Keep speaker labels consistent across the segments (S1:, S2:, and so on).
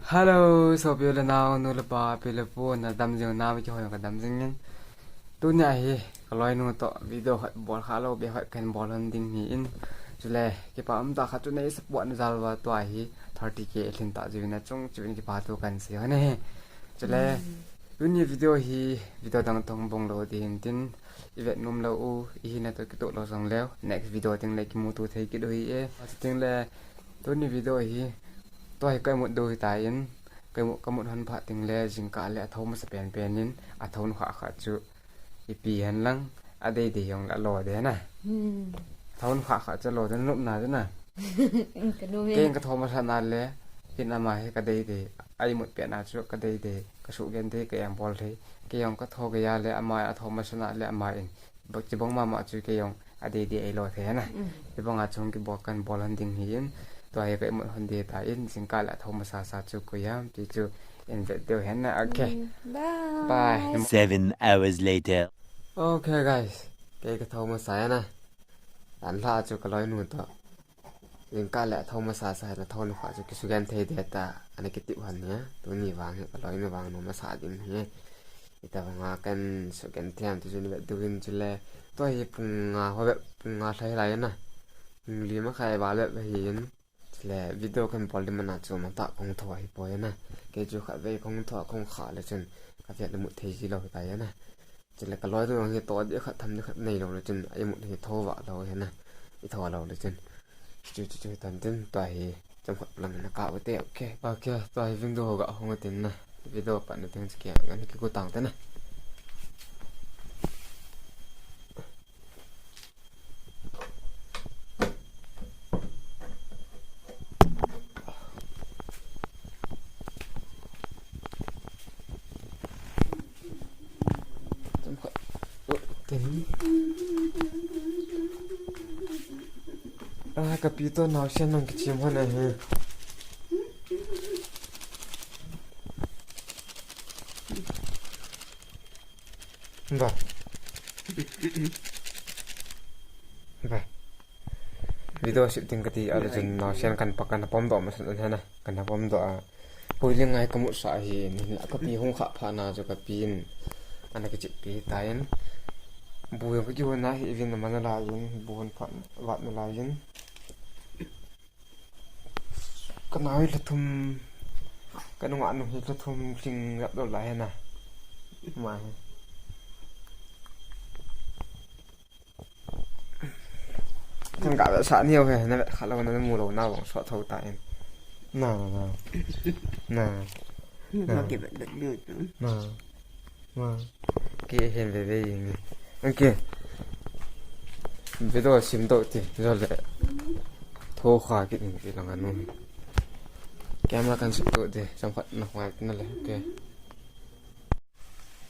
S1: Hello, so bây giờ nào nô là bà bây giờ phụ na đam dương nào cho hỏi cái đam dương nhân tu nhà hi cái loại nô to video hỏi ball khá lâu bây hỏi cái ball hơn đinh hi in cho lẽ cái bà âm ta khát tu này sắp bận ra và tu hi 30k lên tạo gì na trong chuyện cái bà tu cần gì này cho lẽ tu nhà video đang thông bông lâu thì hiện tin event nôm lâu hi na tôi cái tụ lâu xong leo next video tiếng này cái mô tu thấy cái đôi ấy tiếng là tu nhà video hi tôi cái một đôi tài in cái một hân phạt tiếng lệ chính cả lệ thâu mà sập bèn in à thâu nó khá chú ipi hân lăng à đây thì ông đã lò đấy nè thâu nó khá cho lò đến lúc nào thế nè cái thâu mà sanh ăn lệ hiện là mà cái đây thì ai một bèn à chú cái đây thì cái số gen thế cái em bol thế cái ông có thâu cái ya lệ mà thâu mà sanh ăn lệ mà in bậc chỉ bông mà chú cái ông à đây thì ai lò thế nè cái bông à chung cái bọc cần bol hơn tiếng hiền tôi cái một hôm đi tại in xin cả lại thông mà sa chú cô yam thì chú in video hẹn nè ok bye
S2: 7 hours later.
S1: ok guys cái thông mà sa nè đánh la chú cái lối nuôi đó xin cả lại thông mà sa là thông nó chú cái số gan thấy để ta anh cái tiểu hành nhá tôi nhìn vàng cái lối nó vàng nó mà sa điểm nhé kita vàng cái số gan thêm thì chú nó tự nhiên chú lẽ tôi phùng hoa phùng thấy lại nè lý mà khai bảo lại hiện là video kan bol mình nãy chúng ta không thổi bồi nè cái chú khai về không thổi không khá là chân cái việc là một thế gì đâu phải nè chỉ là cái lối tôi nghe to để khát thầm khát này đâu là chân ai một thế thô vợ đâu thế nè cái thô đâu là chân chú tận chân toài trong hoạt lần nó cạo cái ok toài video gạo không có tiền nè video bạn được tiếng kia cái cô tặng thế này cái pito nào xem nó cái chim hoa này ha vâng video shooting cái gì ở trên nó xem cần pakai na pom độ mà xem thế này cần na pom độ hồi lên ngày có một sợi thì là cái pi không khá phá nào cho cái pin anh cái chip pi tay buồn cái chuyện này thì viên mà nó lại những buồn phận vặt nó lại những cái nói là thùng cái nó ngoạn nó thùng trình gặp được lại nè mà thằng cả đã sẵn nhiều rồi nó khá là nó mù đầu nào cũng sợ thâu tại nào kia hiện về ok bây giờ sim độ thì rồi lại thô khóa cái gì là ngắn luôn camera kan sip độ thì trong phận nó ngoài nó là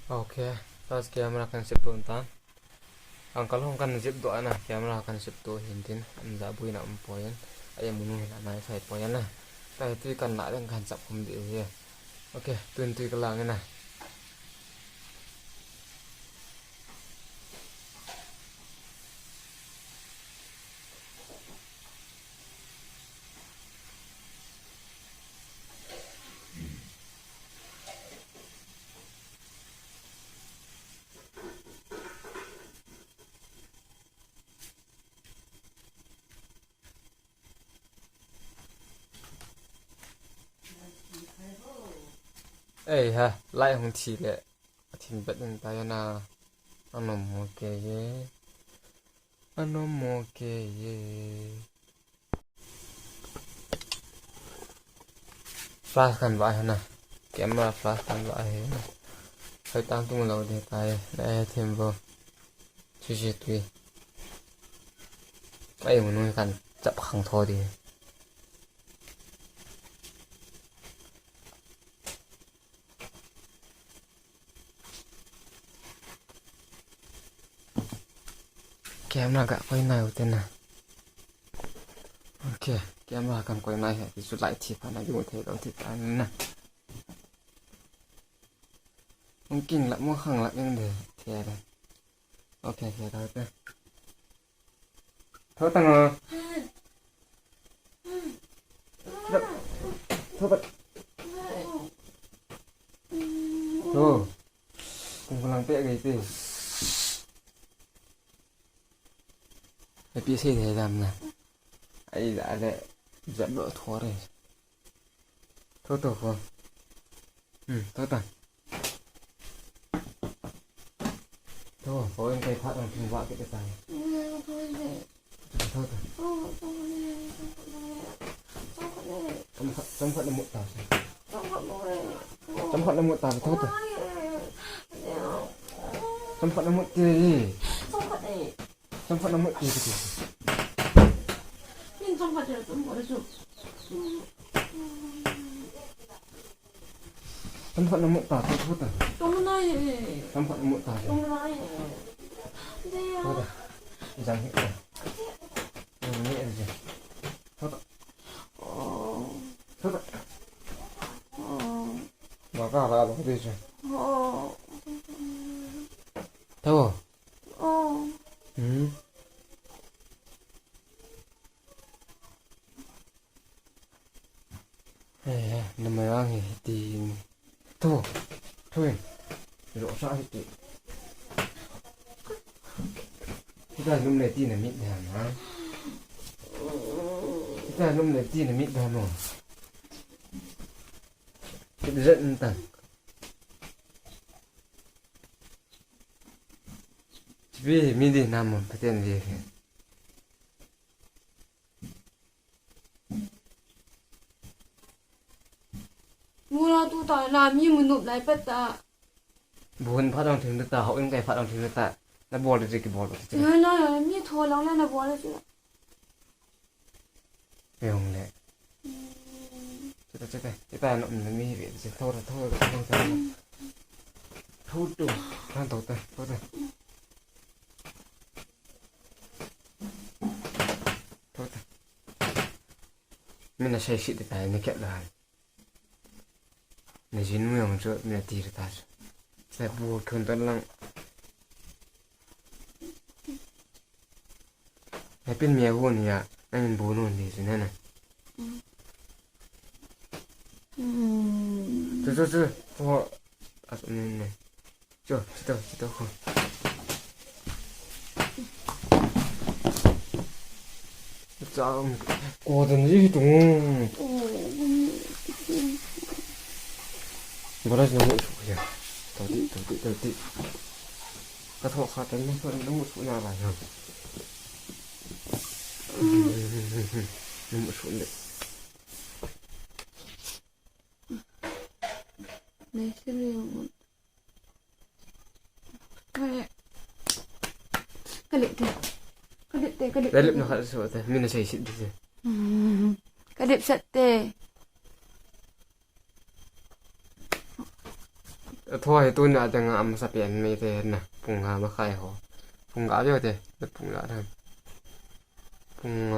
S1: ok tas camera kan sip độ ta ang kalau kan sip độ na camera kan sip độ hiện tin anh đã bui nằm poin ai muốn là này phải poin na tại tuy cần lại đang kan sập không được gì ok tuyên tuy cái là cái này ê ha lại không chỉ lệ thì bật lên tay na anh mua cái gì anh mua cái gì flash kan vậy nè camera flash kan vậy nè phải tăng tung lâu để tay để thêm vô chỉ tùy cái muốn nuôi kan chập khăng thôi đi camera gak quay này tên này ok camera cần quay này thì rút lại thì phải là dùng thế đó thì cái này không kinh lại mua khẳng lại bên để thì này ok thì thôi đây thôi tăng thôi bật Cái phía xe này làm nè. Ấy đã để dẫn độ thoa đây. Thôi tổ không? Thôi tàn. Thôi, có em cây phát làm phim vạ cái tài. Thôi tàn. Trong phận là một tàu. Trong phận là một tàu thôi tàn. Trong phận là một gì? Trong phận là một gì thì
S3: nhưng trong phận là tôi bỏ được.
S1: trong phận là một tàu thôi tàn.
S3: Trong này.
S1: Trong phận là một tàu.
S3: Trong này.
S1: Thôi tàn. Dành hết rồi. Nhẹ rồi. Thôi tàn. Thôi tàn. Mà cả là nó đi rồi. Thôi. Nằm mày ăn thì thôi rõ rõ hết chị chúng ta nung này tin là mịn hàm hả chúng ta nung này tin là mịn hàm rồi cái giận tầng vì mình đi nằm một cái tiền gì
S3: mua tu tỏi làm như mình nộp lại bất ta.
S1: buồn phát đồngถึงตาhọ những cái phát đồngถึงตาnó bỏ được gì cái bỏ được chứ
S3: Nói là như thôi lắm là bỏ được chứ.
S1: cái ông này chết ta nó mình mi vậy chứ thôi thôi đủ than tổ tay thôi mình là say xịt tại nó kẹt lại này chín mươi một chỗ mình là tì ta sẽ buộc hơn tuần lăng này bên mẹ buồn thì anh mình buồn luôn thì thế này chưa họ này chưa không sao cô đừng gì đúng bữa nay nó ngủ rồi đầu tiên cái thọ khát đến nó một số nhà lại rồi nó một số đấy
S3: Này xin lỗi. Cái đẹp
S1: đấy nó khát sợ thế mình là say xịn thế
S3: cái đẹp sạch tê.
S1: thôi tôi đã từng làm sắp biển mấy thế nè phùng hà mà khai họ phùng gạo rồi thế được phùng gạo thôi phùng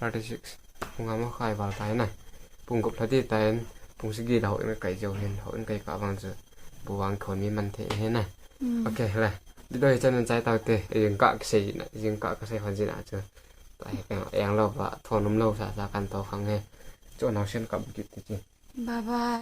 S1: 36 phùng hà mà khai vào tay này phùng cục thấy tay phùng sẽ ghi đầu những cái dầu lên họ những cái cả vàng rồi bộ vàng khổn mi mình thế thế này ok là đi đây cho nên trái tao tê riêng cả cái gì này riêng cả cái gì hoàn gì nào chưa tại cái em lâu và thon nấm lâu ra căn to khăng he chỗ nào xuyên cầm kịp thì chứ
S3: Bye bye.